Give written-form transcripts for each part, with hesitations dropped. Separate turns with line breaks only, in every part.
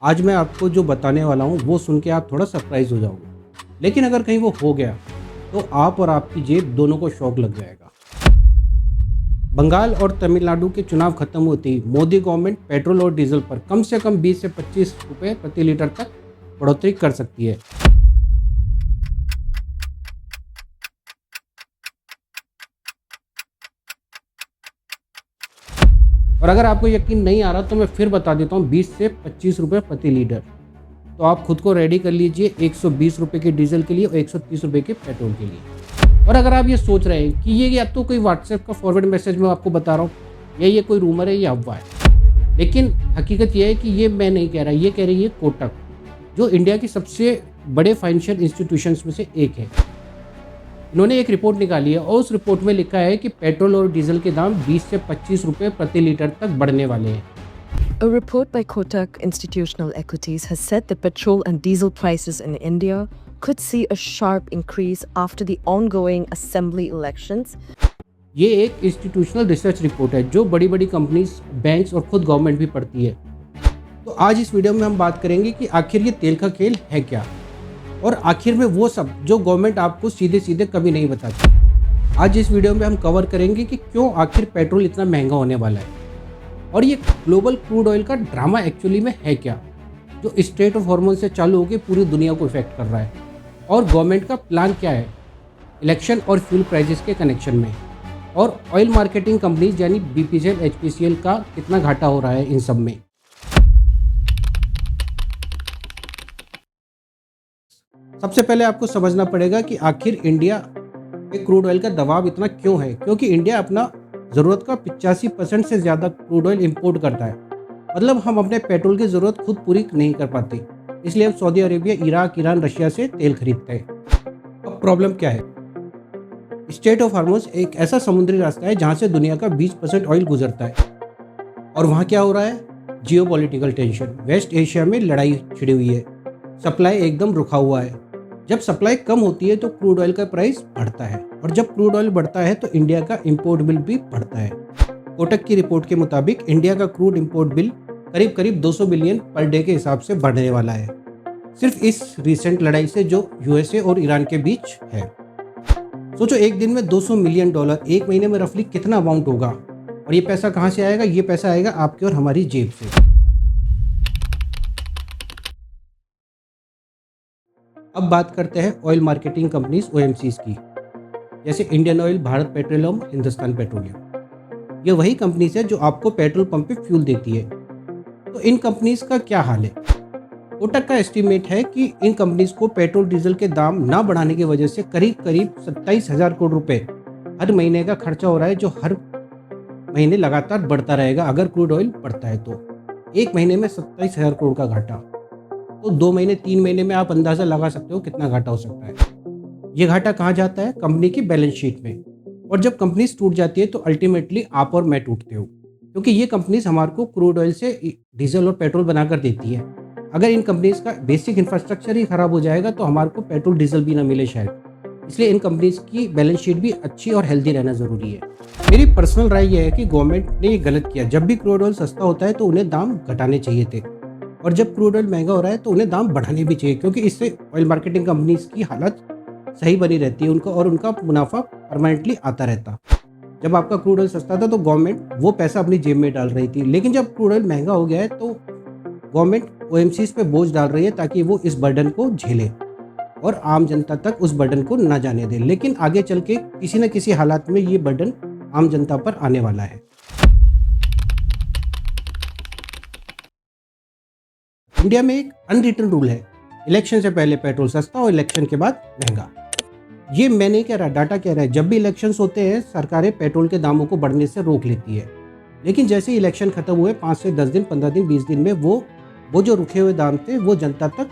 आज मैं आपको जो बताने वाला हूँ वो सुन के आप थोड़ा सरप्राइज हो जाओगे, लेकिन अगर कहीं वो हो गया तो आप और आपकी जेब दोनों को शौक लग जाएगा। बंगाल और तमिलनाडु के चुनाव खत्म होते ही मोदी गवर्नमेंट पेट्रोल और डीजल पर कम से कम 20 से 25 रुपए प्रति लीटर तक बढ़ोतरी कर सकती है। और अगर आपको यकीन नहीं आ रहा तो मैं फिर बता देता हूँ, 20 से 25 रुपए प्रति लीटर। तो आप खुद को रेडी कर लीजिए 120 रुपए के डीजल के लिए और 130 रुपए के पेट्रोल के लिए। और अगर आप ये सोच रहे हैं कि ये या तो कोई व्हाट्सएप का फॉरवर्ड मैसेज मैं आपको बता रहा हूँ या ये कोई रूमर है या अफवाह है, लेकिन हकीकत यह है कि ये मैं नहीं कह रहा, ये कह रही है कोटक, जो इंडिया की सबसे बड़े फाइनेंशियल इंस्टीट्यूशंस में से एक है। इन्होंने एक रिपोर्ट निकाली है और उस रिपोर्ट में लिखा है कि पेट्रोल और डीजल के दाम 20 से 25 रुपए प्रति लीटर तक बढ़ने वाले हैं।
A report by Kotak Institutional Equities has said that petrol and diesel prices in India could see a sharp increase after the ongoing assembly elections.
ये एक इंस्टीट्यूशनल रिसर्च रिपोर्ट है जो बड़ी बड़ी कंपनीज, बैंक्स और खुद गवर्नमेंट भी पढ़ती है। तो आज इस वीडियो में हम बात करेंगे कि आखिर ये तेल का खेल है क्या, और आखिर में वो सब जो गवर्नमेंट आपको सीधे सीधे कभी नहीं बताती। आज इस वीडियो में हम कवर करेंगे कि क्यों आखिर पेट्रोल इतना महंगा होने वाला है, और ये ग्लोबल क्रूड ऑयल का ड्रामा एक्चुअली में है क्या, जो स्ट्रेट ऑफ हॉर्मोन से चालू होकर पूरी दुनिया को इफेक्ट कर रहा है, और गवर्नमेंट का प्लान क्या है इलेक्शन और फ्यूल प्राइसेस के कनेक्शन में, और ऑयल मार्केटिंग कंपनीज यानी बीपीसीएल, एचपीसीएल का कितना घाटा हो रहा है इन सब में। सबसे पहले आपको समझना पड़ेगा कि आखिर इंडिया पे क्रूड ऑयल का दबाव इतना क्यों है, क्योंकि इंडिया अपना ज़रूरत का 85% से ज़्यादा क्रूड ऑयल इंपोर्ट करता है। मतलब हम अपने पेट्रोल की ज़रूरत खुद पूरी नहीं कर पाते, इसलिए हम Saudi Arabia, Iraq, Iran, Russia से तेल खरीदते हैं। अब प्रॉब्लम क्या है? स्ट्रेट ऑफ हॉर्मुज़ एक ऐसा समुद्री रास्ता है जहाँ से दुनिया का 20% ऑयल गुजरता है, और वहाँ क्या हो रहा है? जियोपॉलिटिकल टेंशन, वेस्ट एशिया में लड़ाई छिड़ी हुई है, सप्लाई एकदम रुका हुआ है। जब सप्लाई कम होती है तो क्रूड ऑयल का प्राइस बढ़ता है, और जब क्रूड ऑयल बढ़ता है तो इंडिया का इंपोर्ट बिल भी बढ़ता है। कोटक की रिपोर्ट के मुताबिक इंडिया का क्रूड इंपोर्ट बिल करीब करीब 200 बिलियन पर डे के हिसाब से बढ़ने वाला है, सिर्फ इस रिसेंट लड़ाई से जो यूएसए और ईरान के बीच है। सोचो, एक दिन में 200 मिलियन डॉलर, एक महीने में रफली कितना अमाउंट होगा, और ये पैसा कहाँ से आएगा? ये पैसा आएगा आपके और हमारी जेब से। अब बात करते हैं ऑयल मार्केटिंग कंपनीज ओएमसीज की, जैसे Indian oil, Bharat petroleum, Hindustan petroleum. ये वही कंपनीज है जो आपको पेट्रोल पंप पे फ्यूल देती है। तो इन कंपनीज का क्या हाल है? कोटक का एस्टीमेट है कि इन कंपनीज को पेट्रोल डीजल के दाम ना बढ़ाने की वजह से करीब करीब 27,000 करोड़ रुपए हर महीने का खर्चा हो रहा है, जो हर महीने लगातार बढ़ता रहेगा। अगर क्रूड ऑयल बढ़ता है तो एक महीने में 27,000 करोड़ का घाटा, तो 2 महीने 3 महीने में आप अंदाज़ा लगा सकते हो कितना घाटा हो सकता है। ये घाटा कहाँ जाता है? कंपनी की बैलेंस शीट में। और जब कंपनीज टूट जाती है तो अल्टीमेटली आप और मैं टूटते हो, क्योंकि ये कंपनीज हमारे को क्रूड ऑयल से डीजल और पेट्रोल बनाकर देती है। अगर इन कंपनीज का बेसिक इंफ्रास्ट्रक्चर ही खराब हो जाएगा तो हमारे को पेट्रोल डीजल भी ना मिले शायद। इसलिए इन कंपनीज की बैलेंस शीट भी अच्छी और हेल्दी रहना ज़रूरी है। मेरी पर्सनल राय यह है कि गवर्नमेंट ने ये गलत किया। जब भी क्रूड ऑयल सस्ता होता है तो उन्हें दाम घटाने चाहिए थे, और जब क्रूड ऑयल महंगा हो रहा है तो उन्हें दाम बढ़ाने भी चाहिए, क्योंकि इससे ऑयल मार्केटिंग कंपनीज की हालत सही बनी रहती है उनका, और उनका मुनाफा परमानेंटली आता रहता। जब आपका क्रूड ऑयल सस्ता था तो गवर्नमेंट वो पैसा अपनी जेब में डाल रही थी, लेकिन जब क्रूड ऑयल महंगा हो गया है तो गवर्नमेंट ओएमसीज पे बोझ डाल रही है ताकि वो इस बर्डन को झेले और आम जनता तक उस बर्डन को ना जाने दे। लेकिन आगे चल के किसी न किसी हालात में ये बर्डन आम जनता पर आने वाला है। इंडिया में एक अनरिटन रूल है, इलेक्शन से पहले पेट्रोल सस्ता और इलेक्शन के बाद महंगा। ये मैं नहीं कह रहा, डाटा कह रहा है। जब भी इलेक्शंस होते हैं सरकारें पेट्रोल के दामों को बढ़ने से रोक लेती है, लेकिन जैसे ही इलेक्शन खत्म हुए 5 से 10 दिन, 15 दिन, 20 दिन में वो जो रुके हुए दाम थे वो जनता तक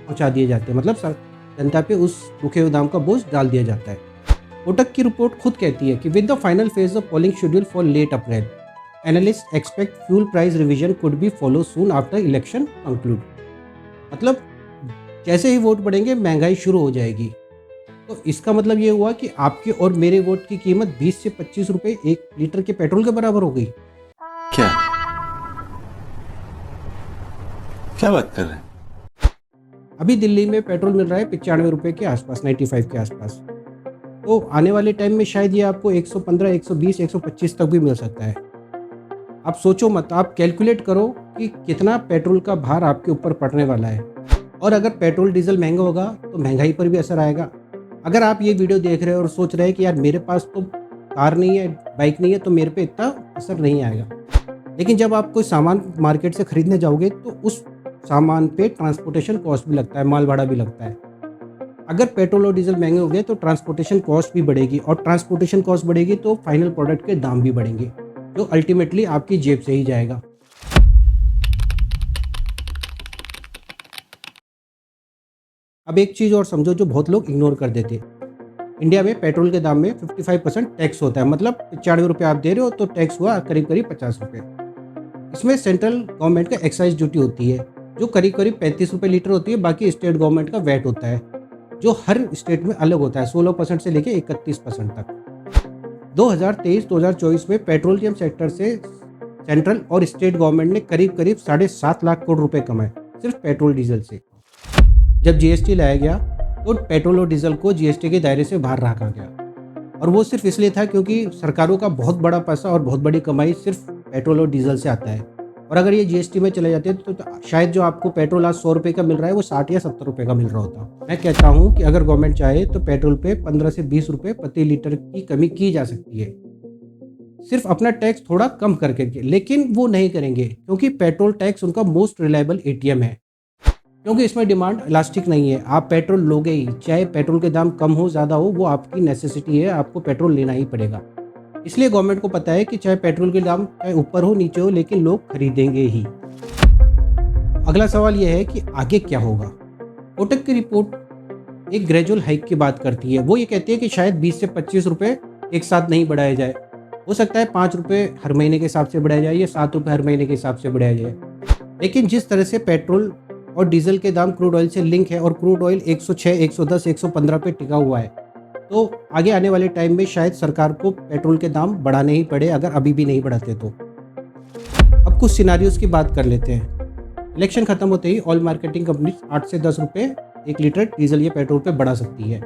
पहुंचा दिए जाते हैं। मतलब जनता पे उस रुके हुए दाम का बोझ डाल दिया जाता है। कोटक की रिपोर्ट खुद कहती है कि with the final phase of polling schedule for late April, analyst expect fuel price revision could be follow soon after election conclude. मतलब जैसे ही वोट पड़ेंगे महंगाई शुरू हो जाएगी। तो इसका मतलब ये हुआ कि आपके और मेरे वोट की कीमत 20 से 25 रुपए 1 लीटर के पेट्रोल के बराबर हो गई।
क्या क्या बात कर रहे हैं?
अभी दिल्ली में पेट्रोल मिल रहा है 95 रुपये के आसपास, 95 के आसपास। तो आने वाले टाइम में शायद ये आपको 115, 120, 125 तक भी मिल सकता है। आप सोचो मत, आप कैलकुलेट करो कि कितना पेट्रोल का भार आपके ऊपर पड़ने वाला है। और अगर पेट्रोल डीजल महंगा होगा तो महंगाई पर भी असर आएगा। अगर आप ये वीडियो देख रहे हो और सोच रहे हैं कि यार मेरे पास तो कार नहीं है, बाइक नहीं है, तो मेरे पे इतना असर नहीं आएगा। लेकिन जब आप कोई सामान मार्केट से खरीदने जाओगे तो उस सामान पे ट्रांसपोर्टेशन कॉस्ट भी लगता है, माल भाड़ा भी लगता है। अगर पेट्रोल और डीजल महंगे हो गए तो ट्रांसपोर्टेशन कॉस्ट भी बढ़ेगी, और ट्रांसपोर्टेशन कॉस्ट बढ़ेगी तो फाइनल प्रोडक्ट के दाम भी बढ़ेंगे, जो अल्टीमेटली आपकी जेब से ही जाएगा। अब एक चीज़ और समझो जो बहुत लोग इग्नोर कर देते। इंडिया में पेट्रोल के दाम में 55% टैक्स होता है, मतलब 95 रुपये आप दे रहे हो तो टैक्स हुआ करीब करीब 50 रुपये। इसमें सेंट्रल गवर्नमेंट का एक्साइज ड्यूटी होती है जो करीब करीब 35 रुपये लीटर होती है। बाकी स्टेट गवर्नमेंट का वैट होता है जो हर स्टेट में अलग होता है, 16% से लेकर 31% तक। 2023-2024 में पेट्रोलियम सेक्टर से सेंट्रल और स्टेट गवर्नमेंट ने करीब करीब 7.5 लाख करोड़ रुपए कमाए सिर्फ पेट्रोल डीजल से। जब जीएसटी लाया गया तो पेट्रोल और डीजल को जीएसटी के दायरे से बाहर रखा गया, और वो सिर्फ इसलिए था क्योंकि सरकारों का बहुत बड़ा पैसा और बहुत बड़ी कमाई सिर्फ पेट्रोल और डीजल से आता है। और अगर ये जीएसटी में चले जाते तो शायद जो आपको पेट्रोल आज 100 रुपये का मिल रहा है वो 60 या 70 रुपये का मिल रहा होता। मैं कहता हूँ कि अगर गवर्नमेंट चाहे तो पेट्रोल पे 15 से 20 रुपये प्रति लीटर की कमी की जा सकती है, सिर्फ अपना टैक्स थोड़ा कम करके। लेकिन वो नहीं करेंगे क्योंकि पेट्रोल टैक्स उनका मोस्ट रिलायबल एटीएम है, क्योंकि इसमें डिमांड इलास्टिक नहीं है। आप पेट्रोल लोगे ही, चाहे पेट्रोल के दाम कम हो ज़्यादा हो, वो आपकी नेसेसिटी है, आपको पेट्रोल लेना ही पड़ेगा। इसलिए गवर्नमेंट को पता है कि चाहे पेट्रोल के दाम चाहे ऊपर हो नीचे हो, लेकिन लोग खरीदेंगे ही। अगला सवाल यह है कि आगे क्या होगा। कोटक की रिपोर्ट एक ग्रेजुअल हाइक की बात करती है। वो ये कहती है कि शायद 20 से 25 रुपये एक साथ नहीं बढ़ाया जाए, हो सकता है 5 रुपये हर महीने के हिसाब से बढ़ाया जाए या 7 रुपये हर महीने के हिसाब से बढ़ाया जाए। लेकिन जिस तरह से पेट्रोल और डीजल के दाम क्रूड ऑयल से लिंक है और क्रूड ऑयल 106, 110, 115 पे टिका हुआ है, तो आगे आने वाले टाइम में शायद सरकार को पेट्रोल के दाम बढ़ाने ही पड़े, अगर अभी भी नहीं बढ़ाते तो। अब कुछ सिनारियोज की बात कर लेते हैं। इलेक्शन खत्म होते ही ऑयल मार्केटिंग कंपनी 8 से 10 रुपये 1 लीटर डीजल या पेट्रोल पे बढ़ा सकती है,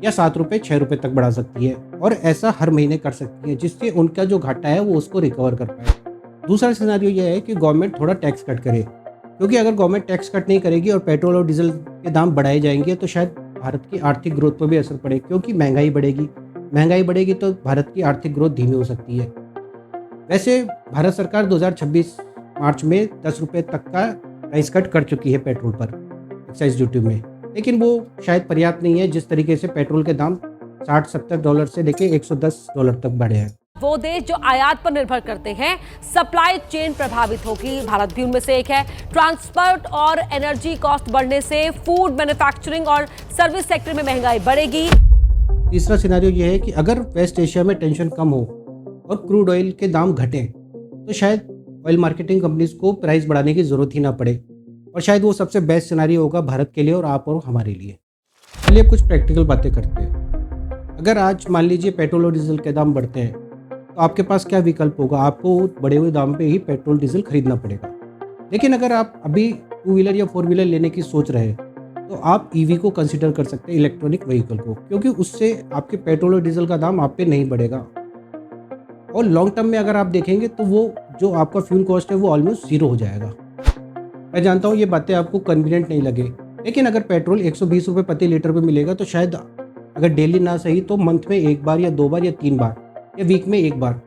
या 7 रुपये 6 रुपये तक बढ़ा सकती है, और ऐसा हर महीने कर सकती है जिससे उनका जो घाटा है वो उसको रिकवर कर पाए। दूसरा सिनारियो यह है कि गवर्नमेंट थोड़ा टैक्स कट करे, क्योंकि अगर गवर्नमेंट टैक्स कट नहीं करेगी और पेट्रोल और डीजल के दाम बढ़ाए जाएंगे तो शायद भारत की आर्थिक ग्रोथ पर भी असर पड़े, क्योंकि महंगाई बढ़ेगी तो भारत की आर्थिक ग्रोथ धीमी हो सकती है। वैसे भारत सरकार 2026 मार्च में 10 रुपये तक का प्राइस कट कर चुकी है पेट्रोल पर एक्साइज ड्यूटी में, लेकिन वो शायद पर्याप्त नहीं है जिस तरीके से पेट्रोल के दाम $60-70 से लेके $110 तक बढ़े हैं।
वो देश जो आयात पर निर्भर करते हैं, सप्लाई चेन प्रभावित होगी, भारत भी उनमें से एक है। ट्रांसपोर्ट और एनर्जी कॉस्ट बढ़ने से फूड, मैन्युफैक्चरिंग और सर्विस सेक्टर में महंगाई बढ़ेगी।
तीसरा सिनेरियो यह है कि अगर वेस्ट एशिया में टेंशन कम हो और क्रूड ऑयल के दाम घटें तो शायद ऑयल मार्केटिंग कंपनीज को प्राइस बढ़ाने की जरूरत ही ना पड़े, और शायद वो सबसे बेस्ट सिनेरियो होगा भारत के लिए और आप और हमारे लिए। चलिए अब कुछ प्रैक्टिकल बातें करते हैं। अगर आज मान लीजिए पेट्रोल और डीजल के दाम बढ़ते हैं तो आपके पास क्या विकल्प होगा? आपको बढ़े हुए दाम पे ही पेट्रोल डीजल खरीदना पड़ेगा। लेकिन अगर आप अभी 2 व्हीलर या 4 व्हीलर लेने की सोच रहे हैं तो आप ईवी को कंसिडर कर सकते हैं, इलेक्ट्रॉनिक व्हीकल को, क्योंकि उससे आपके पेट्रोल और डीजल का दाम आप पे नहीं बढ़ेगा। और लॉन्ग टर्म में अगर आप देखेंगे तो वो जो आपका फ्यूल कॉस्ट है वो ऑलमोस्ट 0 हो जाएगा। मैं जानता हूँ ये बातें आपको कन्वीनियंट नहीं लगे, लेकिन अगर पेट्रोल 120 रुपये प्रति लीटर पे मिलेगा तो शायद अगर डेली ना सही तो मंथ में 1 बार या 2 बार या 3 बार या वीक में 1 बार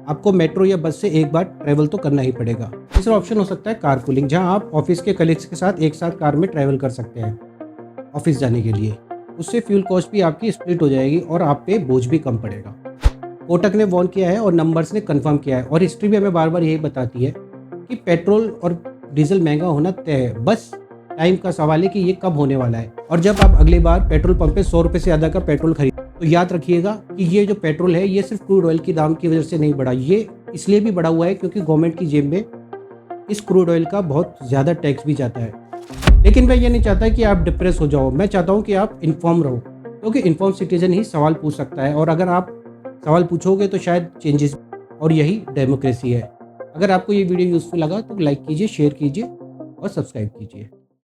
आपको मेट्रो या बस से 1 बार ट्रैवल तो करना ही पड़ेगा। तीसरा ऑप्शन हो सकता है कार पूलिंग, जहां आप ऑफिस के कलीग्स के साथ एक साथ कार में ट्रैवल कर सकते हैं ऑफिस जाने के लिए। उससे फ्यूल कॉस्ट भी आपकी स्प्लिट हो जाएगी और आप पे बोझ भी कम पड़ेगा। कोटक ने वॉर्न किया है और नंबर्स ने कंफर्म किया है, और हिस्ट्री भी हमें बार बार यही बताती है कि पेट्रोल और डीजल महंगा होना तय है, बस टाइम का सवाल है कि ये कब होने वाला है। और जब आप अगली बार पेट्रोल पंप पे 100 रुपये से ज़्यादा का पेट्रोल खरीद तो याद रखिएगा कि ये जो पेट्रोल है ये सिर्फ क्रूड ऑयल की दाम की वजह से नहीं बढ़ा, ये इसलिए भी बढ़ा हुआ है क्योंकि गवर्नमेंट की जेब में इस क्रूड ऑयल का बहुत ज़्यादा टैक्स भी जाता है। लेकिन मैं ये नहीं चाहता कि आप डिप्रेस हो जाओ, मैं चाहता हूँ कि आप इन्फॉर्म रहो, क्योंकि इन्फॉर्म सिटीजन ही सवाल पूछ सकता है, और अगर आप सवाल पूछोगे तो शायद चेंजेस, और यही डेमोक्रेसी है। अगर आपको ये वीडियो यूज़फुल लगा तो लाइक कीजिए, शेयर कीजिए और सब्सक्राइब कीजिए।